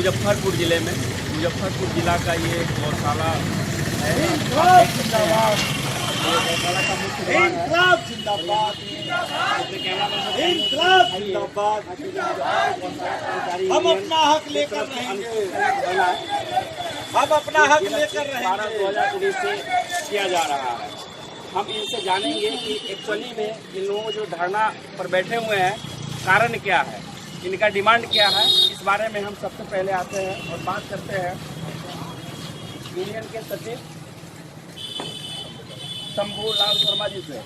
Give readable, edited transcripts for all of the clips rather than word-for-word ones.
मुजफ्फरपुर ज़िले में, मुजफ्फरपुर ज़िला का ये गौशाला है। गौशाला का मुख्य द्वार है। हम अपना हक लेकर रहेंगे, हम अपना हक लेकर रहेंगे। 2019 से किया जा रहा है। हम इनसे जानेंगे कि एक्चुअली में इन लोगों जो धरना पर बैठे हुए हैं कारण क्या है, इनका डिमांड क्या है, इस बारे में हम सबसे पहले आते हैं और बात करते हैं यूनियन के सचिव शंभू लाल शर्मा जी से।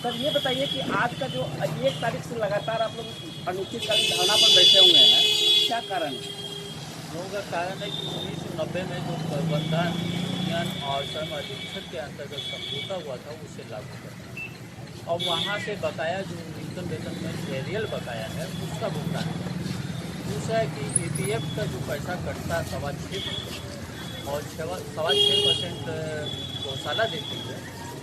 सर ये बताइए कि आज का जो 1 तारीख से लगातार आप लोग अनिश्चितकालीन धरना पर बैठे हुए हैं, क्या कारण है? लोगों का कारण है कि 1990 में जो प्रबंधन यूनियन और श्रम अधीक्षक के अंतर्गत समझौता हुआ था उसे लागू करना और वहाँ से बकाया जो न्यूनतम वेतन में एरियल बकाया है उसका भुगतान है। दूसरा है कि EPF का जो पैसा कटता है 6.25% और 6.25% गौशाला देती है,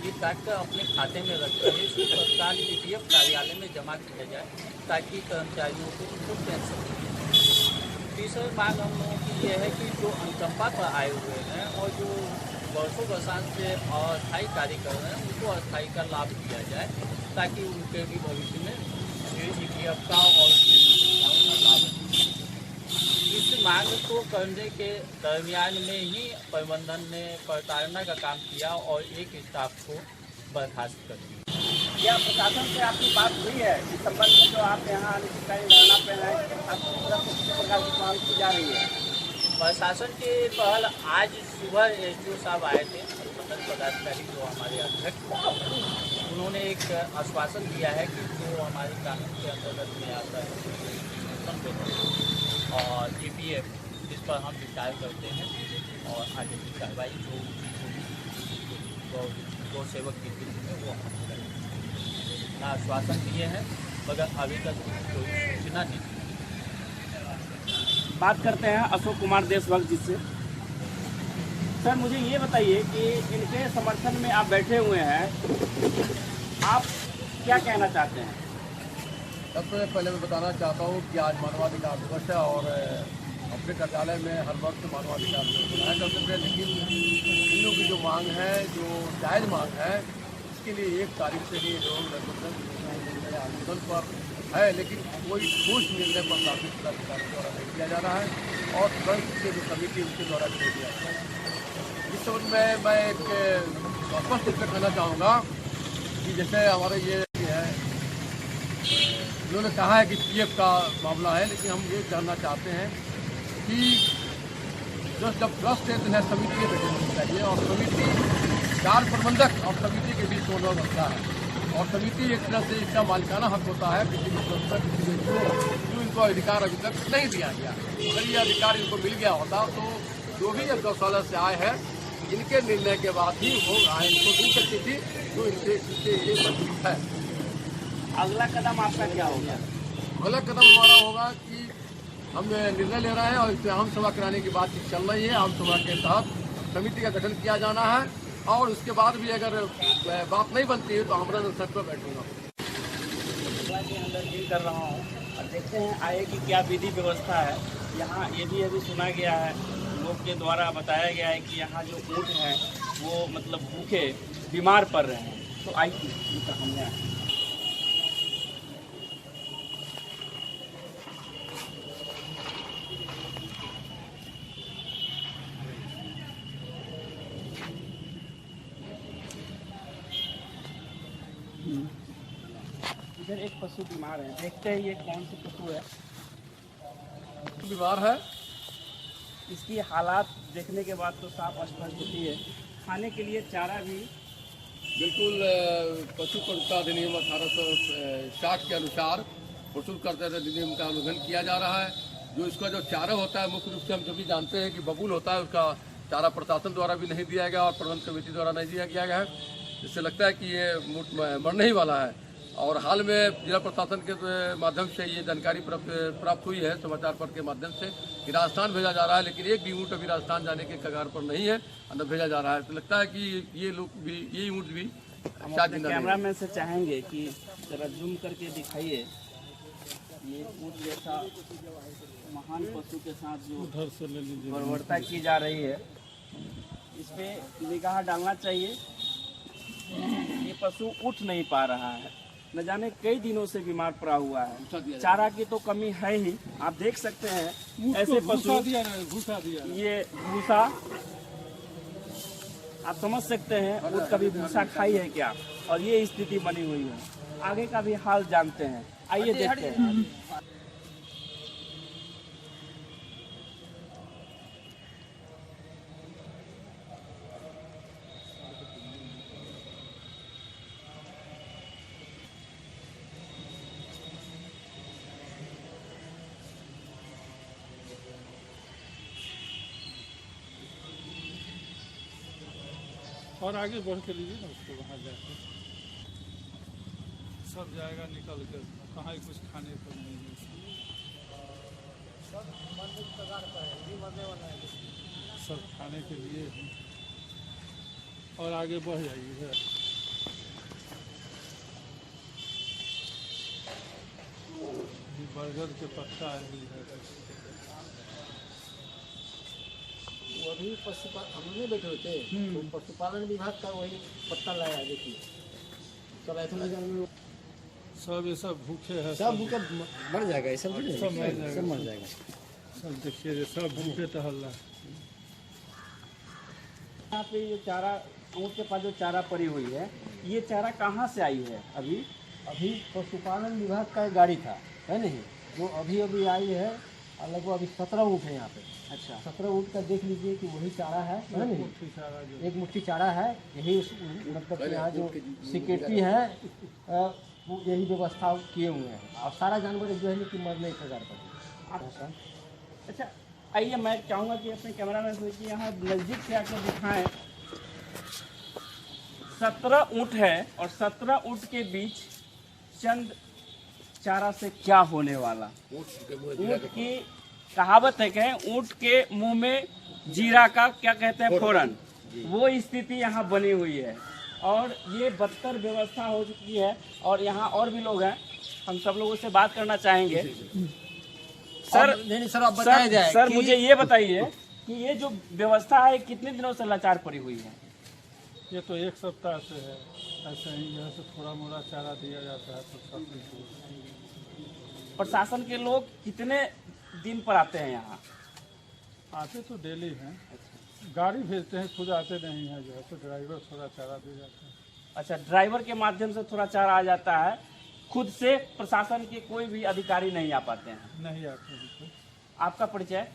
ये काट कर अपने खाते में रखते हैं, इसको तत्काल EPF कार्यालय में जमा किया जाए ताकि कर्मचारियों को उनको टेंशन नहीं। तीसरी मांग हम लोगों की ये है कि जो अनुकंपा पर आए हुए हैं और जो वर्षों वर्षांत से अस्थायी कार्य कर रहे हैं उनको अस्थायी का लाभ दिया जाए ताकि उनके भी भविष्य में EPF का और लाभ। इस मांग को करने के दरमियान में ही प्रबंधन ने प्रताड़ना का काम किया और एक स्टाफ को बर्खास्त कर दिया। क्या प्रशासन से आपकी बात हुई है इस संबंध में जो आप यहाँ अनिश्चितकालीन धरना पे हैं, आपकी तरफ से किस प्रकार की मांग की जा रही है? प्रशासन की पहल आज सुबह SDO साहब आए थे, मंडल पदाधिकारी जो हमारे अध्यक्ष, उन्होंने एक आश्वासन दिया है कि जो हमारे कानून के अंतर्गत में आता है और EPF जिस पर हम विचार करते हैं और आगे की कार्रवाई जो गौ सेवक की स्थिति में वो हम करेंगे। ना आश्वासन दिए हैं मगर अभी तक कोई सूचना नहीं। बात करते हैं अशोक कुमार देशभक्त जी से। सर मुझे ये बताइए कि इनके समर्थन में आप बैठे हुए हैं, आप क्या कहना चाहते हैं? सबसे पहले मैं बताना चाहता हूँ कि आज मानवाधिकार दिवस है और अपने कार्यालय में हर वर्ष मानवाधिकार दिवस मनाया जाता है, लेकिन इन लोगों की जो मांग है, जो जायज़ मांग है, इसके लिए 1 तारीख से ही लोग आंदोलन पर है, लेकिन कोई ठोस निर्णय प्रशासन द्वारा नहीं किया जा रहा है और तुरंत से जो कमेटी उनके द्वारा नहीं दिया जा रहा है। इस संबंध में मैं एक स्पष्ट रूप से कहना चाहूँगा कि जैसे हमारे ये है, उन्होंने कहा है कि PF का मामला है, लेकिन हम ये जानना चाहते हैं कि जब ट्रस्ट है तो समिति में बैठनी चाहिए और समिति 4 प्रबंधक और समिति के बीच दोनों बनता है और समिति एक तरह से इसका मालिकाना हक होता है किसी भी संस्था किसी भी जो इनको अधिकार अभी तक नहीं दिया गया। अगर ये अधिकार इनको मिल गया होता तो जो भी एक गौशाला से आए हैं इनके निर्णय के बाद ही वो इनको दी सकती थी जो इनसे ये है। अगला कदम आपका क्या होगा? अगला कदम हमारा होगा कि हम निर्णय ले रहे हैं और इससे आम सभा कराने की बातचीत चल रही है। आम सभा के तहत समिति का गठन किया जाना है और उसके बाद भी अगर बात नहीं बनती है तो आमरण अनशन पर बैठूंगा। के अंदर डील कर रहा हूँ और देखते हैं आगे की क्या विधि व्यवस्था है। यहाँ ये भी अभी सुना गया है, लोग के द्वारा बताया गया है कि यहाँ जो ऊँट हैं वो मतलब भूखे बीमार पड़ रहे हैं। तो आइए हमने इधर एक पशु बीमार है, देखते हैं ये कौन सी पशु है। बीमार है, इसकी हालात देखने के बाद तो साफ स्पष्ट होती है। खाने के लिए चारा भी बिल्कुल पशु प्रभुता अधिनियम 1860 के अनुसार प्रस्तुत करते अधिनियम का उल्लंघन किया जा रहा है। जो इसका जो चारा होता है मुख्य रूप से हम सभी जानते हैं कि बबूल होता है, उसका चारा प्रशासन द्वारा भी नहीं दिया गया और प्रबंध समिति द्वारा नहीं दिया गया है। इससे लगता है कि ये मरने ही वाला है। और हाल में जिला प्रशासन के माध्यम से ये जानकारी प्राप्त हुई है समाचार पत्र के माध्यम से कि राजस्थान भेजा जा रहा है, लेकिन एक भी ऊँट अभी राजस्थान जाने के कगार पर नहीं है, अंदर भेजा जा रहा है। तो लगता है कि ये लोग भी, ये ऊँट भी शायद कैमरा मैन से चाहेंगे कि जरा जूम करके दिखाइए ये ऊँट जैसा महान पशु के साथ जो उधर से ले लीजिए। बर्बरता की जा रही है, इस पे निगाह डालना चाहिए। ये पशु उठ नहीं पा रहा है, न जाने कई दिनों से बीमार पड़ा हुआ है। चारा की तो कमी है ही, आप देख सकते हैं ऐसे पशु, भूसा दिया ये भूसा आप समझ सकते हैं, ऊँट कभी भूसा खाई है क्या, और ये स्थिति बनी हुई है। आगे का भी हाल जानते हैं, आइए देखते हैं। और आगे बढ़ के लीजिए ना उसको, वहाँ जाके सब जाएगा निकल कर, कहाँ ही कुछ खाने को नहीं है। सब खाने के लिए है। और आगे बढ़ जाइए। ये बरगद के पत्ता है। अभी पशुपालन हम नहीं बैठे होते तो पशुपालन विभाग का वही पत्ता लाया, देखिए सब ऐसे में सब ये सब भूखे है, सब भूखे मर जाएगा, ये सब सब मर जाएगा। सब मर जाएगा। सब देखिए ये सब भूखे टहल रहा है। यहाँ पे ये चारा, ऊँट के पास जो चारा पड़ी हुई है, ये चारा कहाँ से आई है? अभी पशुपालन विभाग का एक गाड़ी था, है नहीं, जो अभी अभी आई है। लगभग अभी 17 ऊँट है यहाँ पे। अच्छा, 17 ऊँट का देख लीजिए कि वही चारा है नहीं, एक मुट्ठी चारा है। यही मतलब कि यहाँ जो सिक्योरिटी है वो यही व्यवस्था किए हुए हैं, और सारा जानवर जो है कि मरने के कगार पर। अच्छा, आइए मैं चाहूँगा कि अपने कैमरा मैन से कि यहाँ नज़दीक से आकर दिखाएं। 17 ऊँट है और 17 ऊँट के बीच चंद चारा से क्या होने वाला। ऊँट की कहावत है कि ऊँट के मुंह में जीरा का क्या कहते हैं, फोरन, वो स्थिति यहाँ बनी हुई है और ये बदतर व्यवस्था हो चुकी है। और यहाँ और भी लोग हैं, हम सब लोगों से बात करना चाहेंगे। सर नहीं सर, आप बताया जाए सर मुझे ये बताइए कि ये जो व्यवस्था है कितने दिनों से लाचार पड़ी हुई है? ये तो 1 सप्ताह से है, ऐसे ही यहाँ से थोड़ा मोड़ा चारा दिया जाता है तो सब कुछ। प्रशासन के लोग कितने दिन पर आते हैं यहाँ? आते तो डेली हैं, गाड़ी भेजते हैं, खुद आते नहीं हैं जो है, तो ड्राइवर थोड़ा चारा दे जाता है। अच्छा, ड्राइवर के माध्यम से थोड़ा चारा आ जाता है, खुद से प्रशासन के कोई भी अधिकारी नहीं आ पाते हैं? नहीं आते हैं। आपका परिचय?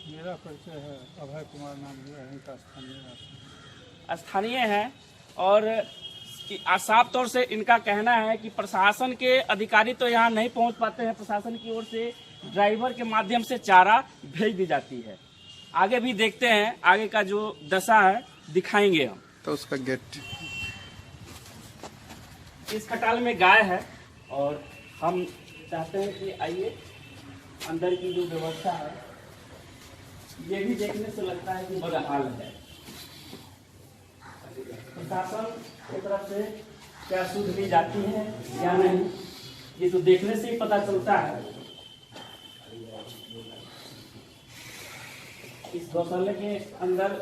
मेरा परिचय है अभय कुमार, नाम है, यहीं का स्थानीय। स्थानीय हैं और साफ तौर से इनका कहना है कि प्रशासन के अधिकारी तो यहाँ नहीं पहुँच पाते हैं, प्रशासन की ओर से ड्राइवर के माध्यम से चारा भेज दी जाती है। आगे भी देखते हैं, आगे का जो दशा है दिखाएंगे हम। तो उसका गेट, इस खटाल में गाय है और हम चाहते हैं कि आइए अंदर की जो व्यवस्था है, ये भी देखने से लगता है कि बदहाल है। प्रशासन की तरफ से क्या सूद ली जाती है या नहीं, ये तो देखने से ही पता चलता है। इस गौशाला के अंदर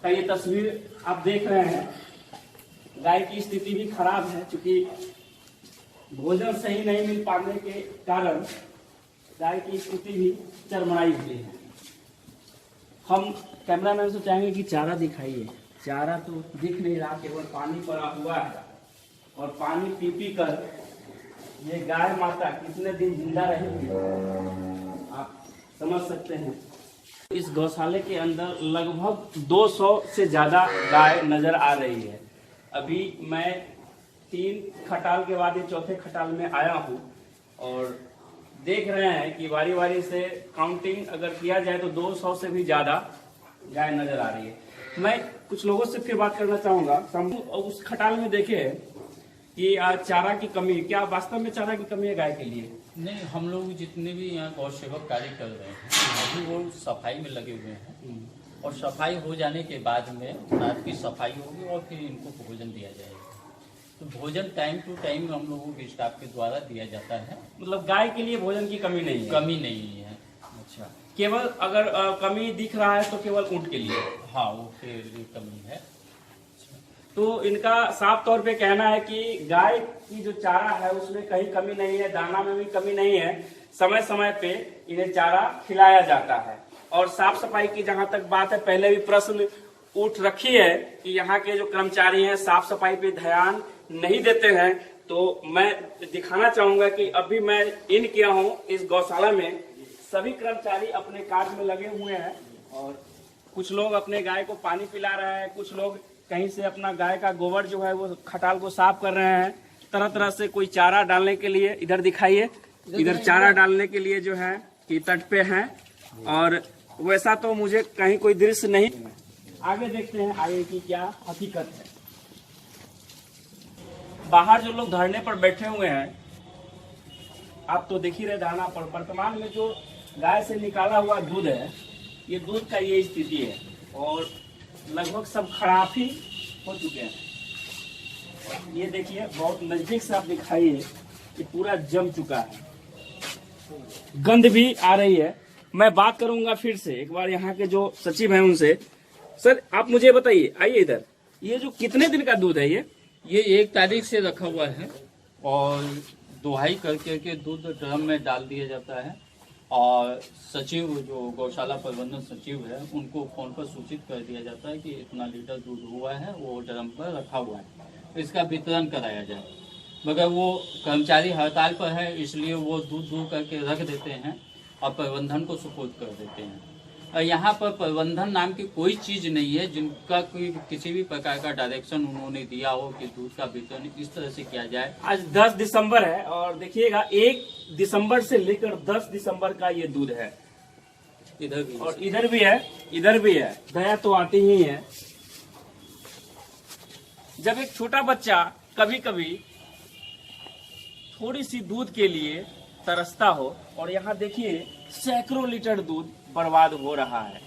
का ये तस्वीर आप देख रहे हैं। गाय की स्थिति भी खराब है, क्योंकि भोजन सही नहीं मिल पाने के कारण गाय की स्थिति भी चरमराई हुई है। हम कैमरामैन से चाहेंगे कि चारा दिखाइए। चारा तो दिख नहीं रहा, केवल पानी पड़ा हुआ है और पानी पी पी कर ये गाय माता कितने दिन जिंदा रहेगी आप समझ सकते हैं। इस गौशाले के अंदर लगभग 200 से ज़्यादा गाय नज़र आ रही है। अभी मैं 3 खटाल के बाद ये चौथे खटाल में आया हूँ और देख रहे हैं कि बारी बारी से काउंटिंग अगर किया जाए तो 200 से भी ज़्यादा गाय नज़र आ रही है। मैं कुछ लोगों से फिर बात करना चाहूँगा। उस खटाल में देखे कि आज चारा की कमी, क्या वास्तव में चारा की कमी है गाय के लिए? नहीं, हम लोग जितने भी यहाँ गौ सेवक कार्य कर रहे हैं अभी वो सफाई में लगे हुए हैं और सफाई हो जाने के बाद में रात की सफाई होगी और फिर इनको भोजन दिया जाएगा। तो तो भोजन टाइम टू टाइम हम लोगों के स्टाफ के द्वारा दिया जाता है, मतलब गाय के लिए भोजन की कमी नहीं है? कमी नहीं है। अच्छा, केवल अगर कमी दिख रहा है तो केवल ऊँट के लिए? हाँ, वो के लिए कमी है। तो इनका साफ तौर पे कहना है कि गाय की जो चारा है उसमें कहीं कमी नहीं है, दाना में भी कमी नहीं है, समय समय पे इन्हें चारा खिलाया जाता है। और साफ सफाई की जहां तक बात है, पहले भी प्रश्न उठ रखी है कि यहाँ के जो कर्मचारी हैं साफ सफाई पे ध्यान नहीं देते हैं। तो मैं दिखाना चाहूंगा कि अभी मैं इन किया हूँ इस गौशाला में, सभी कर्मचारी अपने कार्य में लगे हुए हैं और कुछ लोग अपने गाय को पानी पिला रहे हैं, कुछ लोग कहीं से अपना गाय का गोबर जो है वो खटाल को साफ कर रहे हैं, तरह तरह से कोई चारा डालने के लिए। इधर दिखाइए, इधर चारा डालने के लिए जो है कि तट पे है, और वैसा तो मुझे कहीं कोई दृश्य नहीं। आगे देखते हैं आगे की क्या हकीकत है। बाहर जो लोग धरने पर बैठे हुए हैं, आप तो देख ही रहे दाना पर, वर्तमान में जो गाय से निकाला हुआ दूध है, ये दूध का ये स्थिति है और लगभग सब खराब ही हो चुके हैं। ये देखिए, बहुत नजदीक से आप दिखाइए कि पूरा जम चुका है, गंध भी आ रही है। मैं बात करूंगा फिर से एक बार यहाँ के जो सचिव हैं उनसे। सर आप मुझे बताइए, आइए इधर, ये जो कितने दिन का दूध है ये 1 तारीख से रखा हुआ है और दुहाई करके दूध ड्रम में डाल दिया जाता है और सचिव जो गौशाला प्रबंधन सचिव है उनको फोन पर सूचित कर दिया जाता है कि इतना लीटर दूध हुआ है, वो ड्रम पर रखा हुआ है, इसका वितरण कराया जाए। मगर वो कर्मचारी हड़ताल पर है, इसलिए वो दूध दूर करके रख देते हैं और प्रबंधन को सुपुर्द कर देते हैं। और यहाँ पर प्रबंधन नाम की कोई चीज़ नहीं है जिनका कोई किसी भी प्रकार का डायरेक्शन उन्होंने दिया हो कि दूध का वितरण इस तरह से किया जाए। आज 10 दिसंबर है और देखिएगा 1 दिसंबर से लेकर 10 दिसंबर का ये दूध है। इधर भी और इधर भी है, इधर भी है। दया तो आती ही है। जब एक छोटा बच्चा कभी कभी थोड़ी सी दूध के लिए तरसता हो, और यहाँ देखिए सैकड़ों लीटर दूध बर्बाद हो रहा है,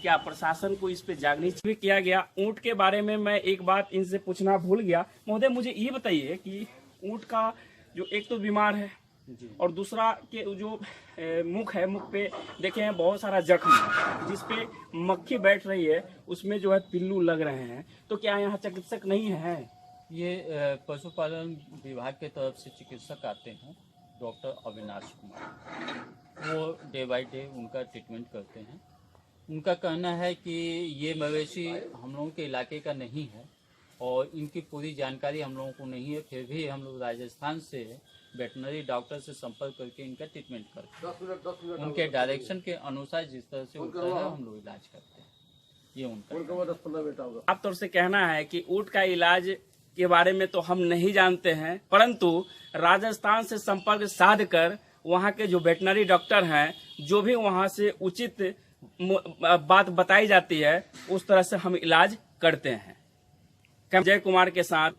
क्या प्रशासन को इस पे जागनी चाहिए? किया गया। ऊंट के बारे में मैं एक बात इनसे पूछना भूल गया। महोदय मुझे ये बताइए कि ऊंट का जो एक तो बीमार है और दूसरा के जो मुख है, मुख पे देखे हैं बहुत सारा जख्म है जिसपे मक्खी बैठ रही है, उसमें जो है पिल्लू लग रहे हैं। तो क्या यहाँ चिकित्सक नहीं है? ये पशुपालन विभाग के तरफ से चिकित्सक आते हैं, डॉक्टर अविनाश कुमार, वो डे बाय डे उनका ट्रीटमेंट करते हैं। उनका कहना है कि ये मवेशी हम लोगों के इलाके का नहीं है और इनकी पूरी जानकारी हम लोगों को नहीं है, फिर भी हम लोग राजस्थान से वेटनरी डॉक्टर से संपर्क करके इनका ट्रीटमेंट करते हैं। उनके डायरेक्शन के अनुसार जिस तरह से होता है हम लोग इलाज करते हैं। ये उनका आप तौर से कहना है कि ऊंट का इलाज के बारे में तो हम नहीं जानते हैं, परंतु राजस्थान से संपर्क साध कर वहाँ के जो वेटनरी डॉक्टर हैं, जो भी वहाँ से उचित बात बताई जाती है उस तरह से हम इलाज करते हैं। जय कुमार के साथ